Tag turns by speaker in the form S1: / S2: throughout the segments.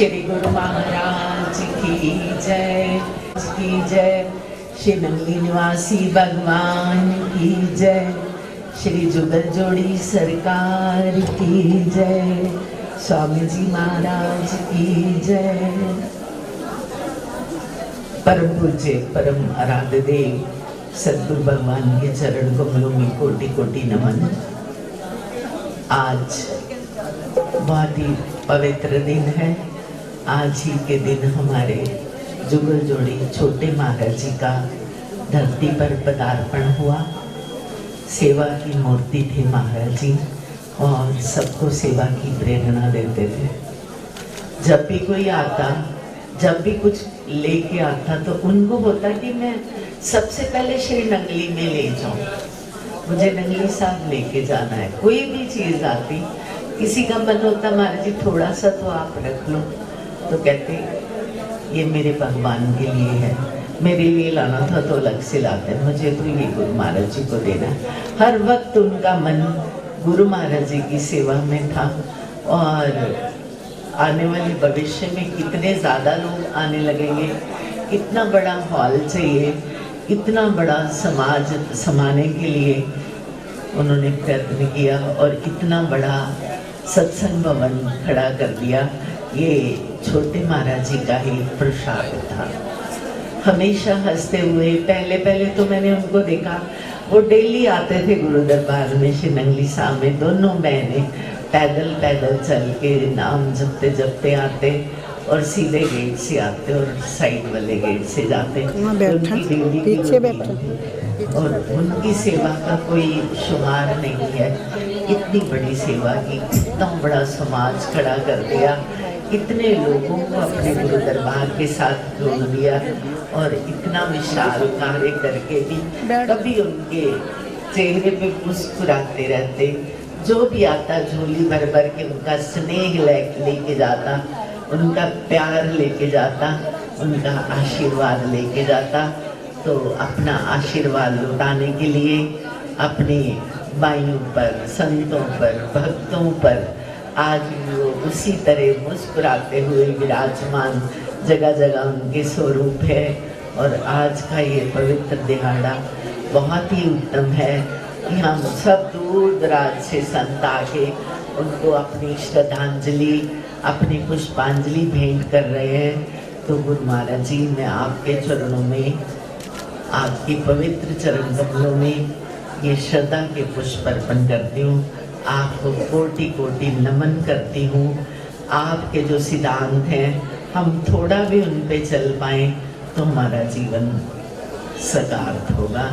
S1: श्री गुरु महाराज की जय की जय। श्री नंगली निवासी भगवान की जय। श्री जुगल जोड़ी सरकार की जय। स्वामी जी महाराज की जय। परम पूज्य परम आराध्य देव सद्गुरु भगवान के चरण कमलों में कोटि कोटि नमन। आज बहुत ही पवित्र दिन है। आज ही के दिन हमारे जुगल जोड़ी छोटे महाराज जी का धरती पर पदार्पण हुआ। सेवा की मूर्ति थे महाराज जी और सबको सेवा की प्रेरणा देते थे। जब भी कोई आता, जब भी कुछ लेके आता तो उनको होता कि मैं सबसे पहले श्री नंगली में ले जाऊं, मुझे नंगली साहब लेके जाना है। कोई भी चीज आती, किसी का मन होता महाराज जी थोड़ा सा तो आप रख लो, तो कहते ये मेरे भगवान के लिए है, मेरे लिए लाना था तो अलग से लाते, मुझे तो ये गुरु महाराज जी को देना है। हर वक्त उनका मन गुरु महाराज जी की सेवा में था। और आने वाले भविष्य में कितने ज़्यादा लोग आने लगेंगे, कितना बड़ा हॉल चाहिए, इतना बड़ा समाज समाने के लिए उन्होंने प्रयत्न किया और इतना बड़ा सत्संग भवन खड़ा कर दिया। ये छोटे महाराज जी का ही प्रसाद था। हमेशा हंसते हुए, पहले पहले तो मैंने उनको देखा, वो डेली आते थे गुरु दरबार में श्री नंगली साहब में। दोनों बहनें पैदल पैदल चल के नाम जपते जपते आते और सीधे गेट से आते और साइड वाले गेट से जाते। पीछे बैठे और उनकी सेवा का कोई शुमार नहीं है। इतनी बड़ी सेवा की, इतना बड़ा समाज खड़ा कर दिया, इतने लोगों को अपने गुरु दरबार के साथ जोड़ दिया और इतना विशाल कार्य करके भी कभी उनके चेहरे पे मुस्कुराते रहते। जो भी आता झोली भर भर के उनका स्नेह लेके जाता, उनका प्यार लेके जाता, उनका आशीर्वाद लेके जाता। तो अपना आशीर्वाद लुटाने के लिए अपने भाइयों पर, संतों पर, भक्तों पर आज वो उसी तरह मुस्कुराते हुए विराजमान, जगह जगह उनके स्वरूप है। और आज का ये पवित्र दिहाड़ा बहुत ही उत्तम है कि हम सब दूर दराज से संत आके उनको अपनी श्रद्धांजलि, अपनी पुष्पांजलि भेंट कर रहे हैं। तो गुरु महाराज जी, मैं आपके चरणों में, आपकी पवित्र चरण कमलों में ये श्रद्धा के पुष्प अर्पण करती हूँ। आपको कोटि कोटि नमन करती हूँ। आपके जो सिद्धांत हैं, हम थोड़ा भी उन पे चल पाए तो हमारा जीवन सकारात्मक होगा।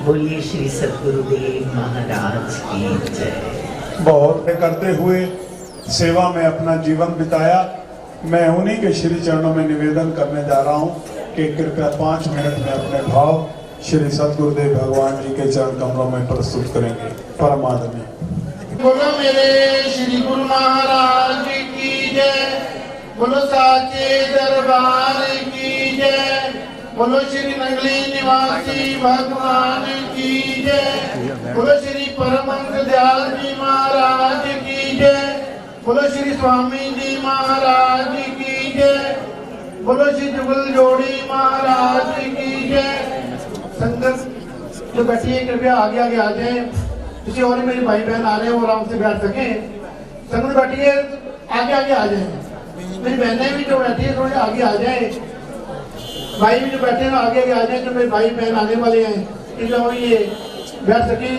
S1: बोलिए श्री सद्गुरुदेव महाराज की जय।
S2: बहुत करते हुए सेवा में अपना जीवन बिताया। मैं उन्हीं के श्री चरणों में निवेदन करने जा रहा हूँ कि कृपया 5 मिनट में अपने भाव श्री सद्गुरुदेव भगवान जी के चरण कमलों में प्रस्तुत करेंगे। परमात्मा
S3: बोलो मेरे श्री गुरु महाराज की जय। बोलो साचे दरबार की जय। बोलो श्री नंगली निवासी भगवान की जय। बोलो श्री परमहंस दयाल जी महाराज की जय। बोलो श्री स्वामी जी महाराज की जय। बोलो श्री जुगल जोड़ी महाराज की जय। संगत जो बैठी है कृपया आगे आगे आ जाए। किसी और मेरे भाई बहन आ रहे हैं वो आराम से बैठ सके। संगत बैठी है, आगे आगे आ जाए। मेरी बहनें भी जो बैठी है थोड़ी आगे आ जाए। भाई भी जो बैठे हैं आगे आगे आ जाए। जो मेरे भाई बहन आने वाले हैं कि जो ये बैठ सके,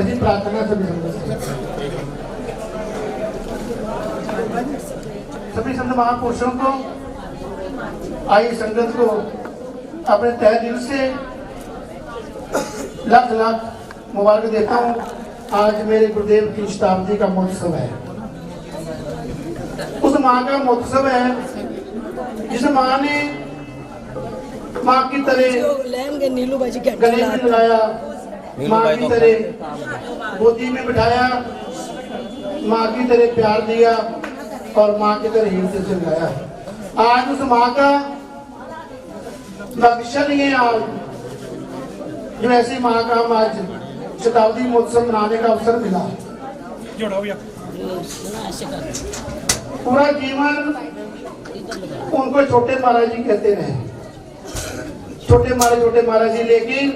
S3: ऐसी प्रार्थना सभी संत महापुरुषों को, आई संगत को अपने तहे दिल से लाख लाख मुबारक देता हूँ। आज मेरे गुरुदेव की शताब्दी का महोत्सव है। उस माँ का महोत्सव है जिस माँ ने माँ की तरह गले में लगाया, माँ की तरह गोदी में बिठाया, माँ की तरह प्यार दिया और माँ की तरह हृदय से लगाया। आज उस माँ का नक्शा नहीं है। आज जो ऐसी माँ का हम आज शताब्दी महोत्सव मनाने का अवसर मिला। पूरा जीवन उनको छोटे महाराज जी कहते रहे। छोटे महाराज जी, लेकिन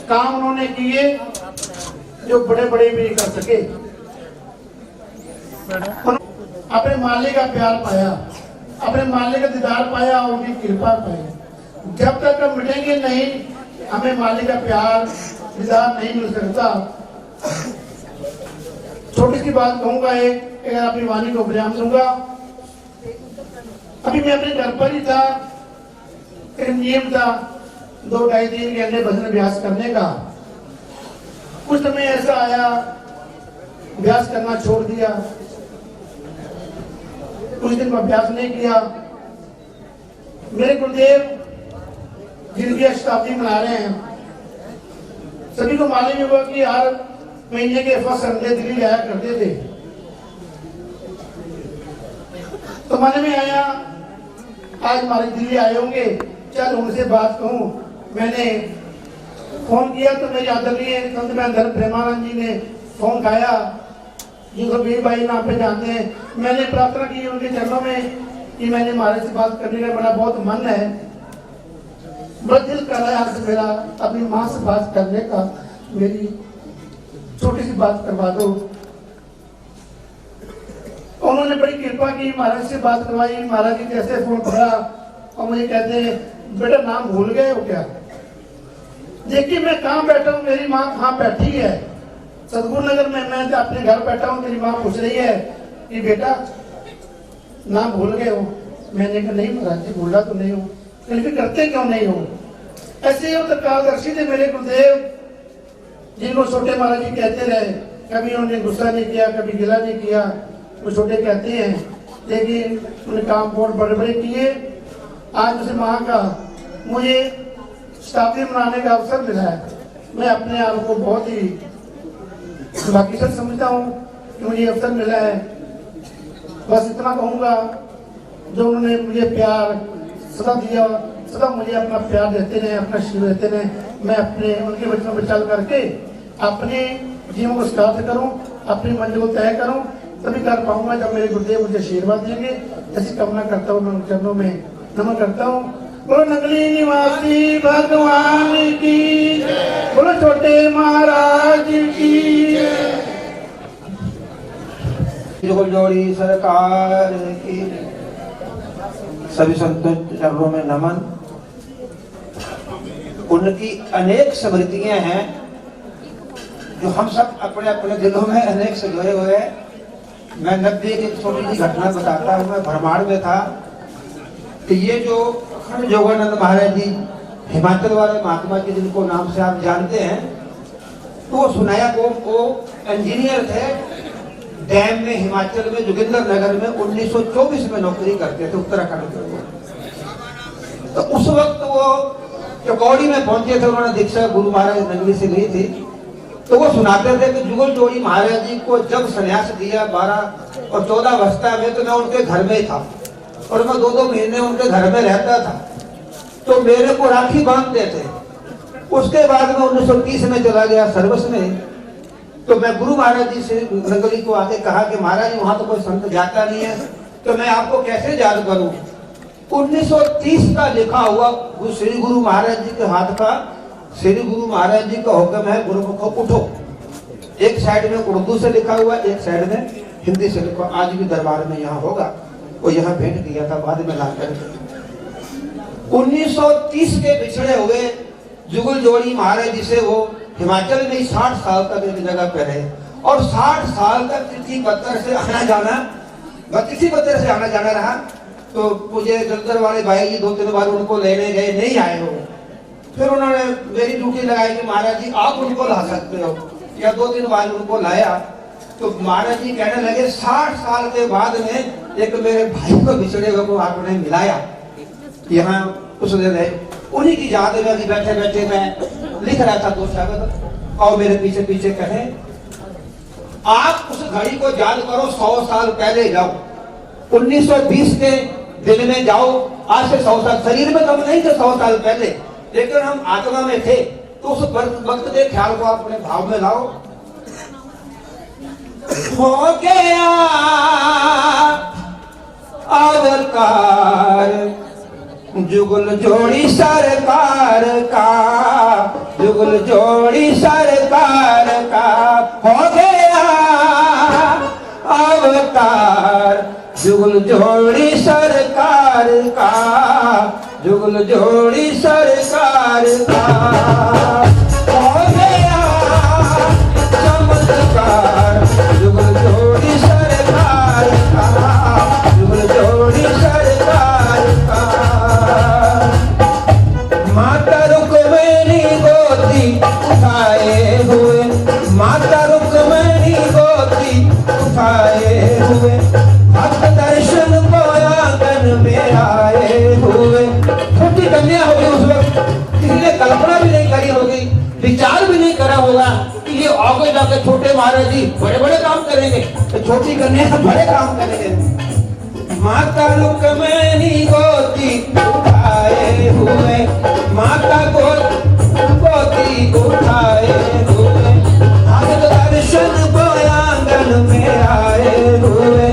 S3: काम उन्होंने किए जो बड़े बड़े भी नहीं कर सके। अपने मालिक का प्यार पाया, अपने मालिक का दीदार पाया, उनकी कृपा पाई। जब तक हम मिटेंगे नहीं, हमें मालिक का प्यार दीदार नहीं मिल सकता। छोटी सी बात कहूंगा, एक अगर अपनी वाणी को विराम दूंगा। अभी मैं अपने घर पर ही था, एक नियम था 2-2.5 दिन के अंदर भजन अभ्यास करने का। कुछ समय ऐसा आया, अभ्यास करना छोड़ दिया, कुछ दिन में अभ्यास नहीं किया। मेरे गुरुदेव जिनकी शताब्दी मना रहे हैं, सभी को मालूम हुआ कि हर महीने के फर्स्ट संडे दिल्ली आया करते थे। तो मन में आया आज हमारे दिल्ली आए होंगे, चल उनसे बात कहूं। मैंने फोन किया तो मेरे आदरणीय संत धर्म प्रेमानंद जी ने फोन खाया, जिनको वीर भाई नाम पे जानते हैं। मैंने प्रार्थना की उनके चरणों में कि मैंने महाराज से बात करने का बड़ा बहुत मन है, बड़ा दिल कर रहा है आज मेरा अपनी माँ से बात करने का, मेरी छोटी सी बात करवा दो। उन्होंने बड़ी कृपा की, महाराज से बात करवाई। महाराज जी कैसे फोन पकड़ा और मुझे कहते हैं, बेटा नाम भूल गए हो क्या? देखिए मैं कहाँ बैठा हूँ, मेरी माँ कहाँ बैठी है, सतगुरु नगर में। मैं अपने घर बैठा हूँ, मेरी माँ पूछ रही है कि बेटा नाम भूल गए हो। मैंने कहा नहीं महाराज जी, भूला तो नहीं हो, लेकिन करते क्यों नहीं हो? ऐसे ही तो कालदर्शी थे मेरे गुरुदेव, जिनको छोटे महाराज जी कहते रहे। कभी उन्होंने गुस्सा नहीं किया, कभी गिला नहीं किया। वो छोटे कहते हैं, लेकिन उन्हें काम बहुत बड़े बड़े किए। आज मुझे माँ का मुझे शताब्दी मनाने का अवसर मिला है। मैं अपने आप को बहुत ही भाग्यशाली समझता हूँ कि मुझे अवसर मिला है। बस इतना कहूँगा, जो उन्होंने मुझे प्यार सदा दिया, सदा मुझे अपना प्यार देते रहे, अपना आशीर्वाद देते रहे। मैं अपने उनके वचनों पर चल करके अपने जीवन को सार्थ करूँ, अपनी मंजिल को तय करूँ, तभी कर पाऊंगा जब मेरे गुरुदेव मुझे आशीर्वाद देंगे। ऐसी कामना करता हूँ, मैं उनके चरणों में नमन करता हूँ। बोलो नगली निवासी भगवान की, बोलो छोटे महाराज की।
S4: जोड़ी सरकार की, सभी संतों चरणों में नमन। उनकी अनेक स्मृतियां हैं जो हम सब अपने अपने दिलों में अनेक सजोए हुए हैं। मैं 90 की छोटी सी घटना बताता हूँ। मैं भरमाड़ में था कि ये जो अखंड योगानंद महाराज जी हिमाचल वाले महात्मा जी, जिनको नाम से आप जानते हैं, तो सुनाया वो इंजीनियर थे डैम में, हिमाचल में जोगिंदर नगर में 1924 में नौकरी करते थे उत्तराखंड में। तो उस वक्त वो चकौड़ी में पहुंचे थे, उन्होंने दीक्षा गुरु महाराज नगरी से ली थी। तो वो सुनाते थे कि जुगल जोड़ी महाराज जी को जब संन्यास दिया 12 और 14 अवस्था में, तो मैं उनके घर में था और मैं 2-2 महीने उनके घर में रहता था। तो मेरे को राखी बांधते थे। उसके बाद में 1930 में चला गया सर्विस में। तो मैं गुरु महाराज जी से नगरी को आके कहा कि महाराज जी वहां तो कोई संत जाता नहीं है, तो मैं आपको कैसे याद करूं? 1930 का लिखा हुआ श्री गुरु महाराज जी के हाथ का, श्री गुरु महाराज जी का हुक्म है, गुरुमुखो उठो। एक साइड में उर्दू से लिखा हुआ, एक साइड में हिंदी से लिखा। आज भी दरबार में यहाँ होगा, वो यहाँ भेंट किया था बाद में लाकर। 1930 के बिछड़े हुए जुगल जोड़ी महाराज जी से वो हिमाचल में 60 साल तक एक जगह पे रहे और 60 साल तक तिथि पत्थर से आना जाना रहा। तो मुझे जलंधर वाले भाई जी 2-3 बार उनको लेने गए, नहीं आए हो। फिर उन्होंने मेरी ड्यूटी लगाई कि महाराज जी आप उनको ला सकते हो, या 2-3 बार उनको लाया। तो महाराज जी कहने लगे 60 साल के बाद में एक मेरे भाई को बिछड़े हुए को आपने मिलाया यहाँ उस दिन है। उन्हीं की याद में अभी बैठे बैठे मैं लिख रहा था 2 शब्द, और मेरे पीछे पीछे कहे आप उस घड़ी को याद करो, 100 साल पहले जाओ, 1920 के दिन में जाओ। आज से 100 साल, शरीर में कम नहीं थे 100 साल पहले, लेकिन हम आत्मा में थे। तो उस वक्त के ख्याल को अपने भाव में लाओ। हो गया अवतार जुगल जोड़ी सरकार का, जुगल जोड़ी सरकार का हो गया अवतार। जुगल जोड़ी सरकार का, जुगल जोड़ी सरकार का हो गया चमत्कार। जुगल जोड़ी सरकार का, जुगल जोड़ी सरकार का। माता रुक्मिणी गोदी उठाए हुए, माता रुक्मिणी गोदी उठाए हुए, भक्त दर्शन को आंगन में आए हुए। छोटी कन्या होगी उस वक्त, किसी ने कल्पना भी नहीं करी होगी, विचार भी नहीं करा होगा कि ये आगे जाकर छोटे महाराज जी बड़े बड़े काम करेंगे, तो छोटी कन्या बड़े काम करेंगे। माता रुक्मिणी गोदी उठाए हुए, माता गोदी उठाए हुए, भक्त दर्शन को आंगन में आए हुए,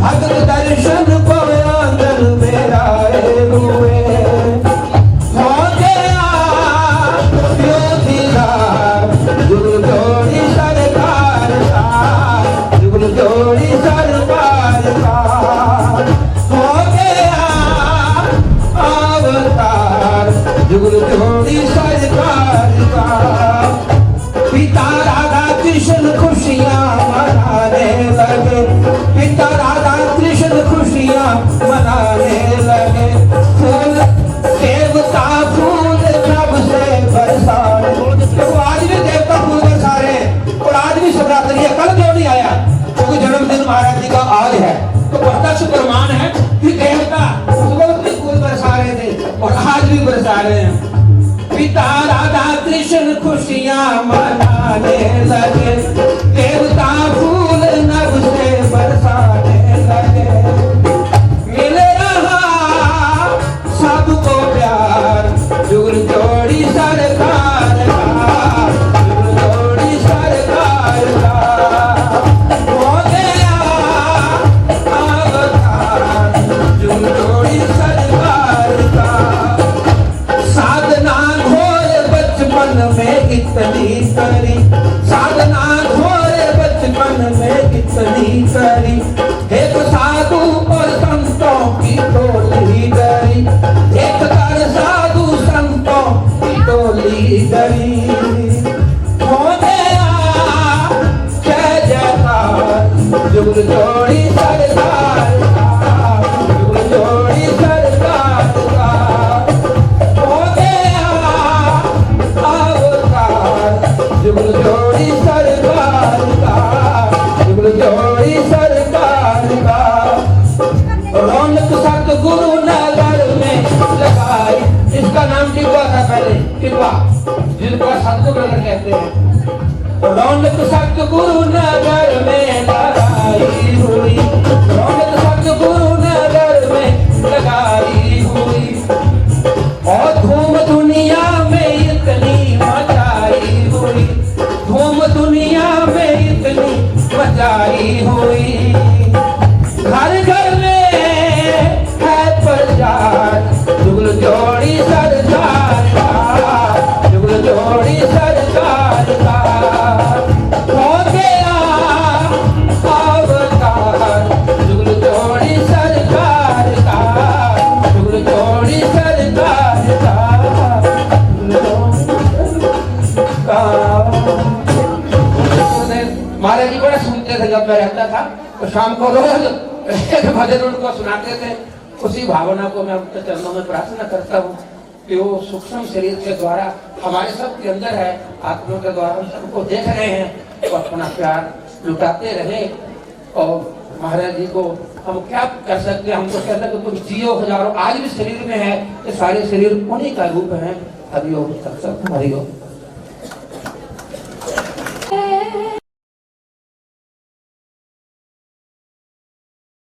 S4: भक्त दर्शन को आंगन में आए हुए। हो गया योगीदार जुगल जोड़ी सरकार का, जुगल जोड़ी सरकार का हो गया अवतार। जुगल जोड़ी सरकार का पिता राधा कृष्ण खुशियां मनाने लगे, पिता राधा कृष्ण खुशियां मनाने लगे। फूल देवता फूल सब से बरसाने, तो आज भी देवता फूल बरसा रहे हैं। और आज भी शिवरात्रि है, कल क्यों नहीं आया? क्योंकि जन्मदिन महाराज जी का आज है, तो प्रत्यक्ष प्रमाण है कि देवता सुबह भी फूल बरसा रहे थे और आज भी बरसा रहे हैं। पिता राधा कृष्ण खुशियां मनाने लगे, देवता फूल नभ से बरसाने लगे। मिल रहा सबको प्यार जुगल जोड़ी सरकार का, जुगल जोड़ी सरकार का हो गया अवतार। जुगल जोड़ी सरकार का साधना बचपन में इतनी करी, साधना घोर बचपन में इतनी करी। एक साधु और संतों की टोली गई, एक कर साधु संतों की टोली गई। हो गया जय जयकार जुगल जोड़ी सरकार का, जुगल जोड़ी सरकार का हो गया जुगल जोड़ी सरकार का, जुगल जोड़ी सरकार का। रौनक सतगुरु नगर में लगाई, इसका नाम टिब्बा था पहले, टिब्बा जिसको सतगुरु नगर कहते हैं। रौनक सतगुरु नगर में लगाई हुई, रौनक सतगुरु नगर में लगाई हुई। और धूम दुनिया में इतनी मचाई हुई, धूम दुनिया में इतनी मचाई हुई। घर घर में है प्रचार जुगल जोड़ी सरकार का, जुगल जोड़ी सरकार का हो गया अवतार। जुगल जोड़ी सरकार का, जुगल जोड़ी सरकार का। महाराज जी बड़ा सुनते थे जब मैं रहता था, तो शाम को रोज एक भजन उनको सुनाते थे। उसी भावना को मैं उनके चरणों में प्रार्थना करता हूँ कि वो सूक्ष्म शरीर के द्वारा हमारे सब के अंदर है, आत्मा के द्वारा हम सबको देख रहे हैं, तो अपना प्यार लुटाते रहे। और महाराज जी को हम क्या कर सकते हैं? हम तो कहते हैं कि तुम जियो हजारों, आज भी शरीर में है, ये सारे शरीर उन्हीं का रूप है। हरिओम, हरिओम।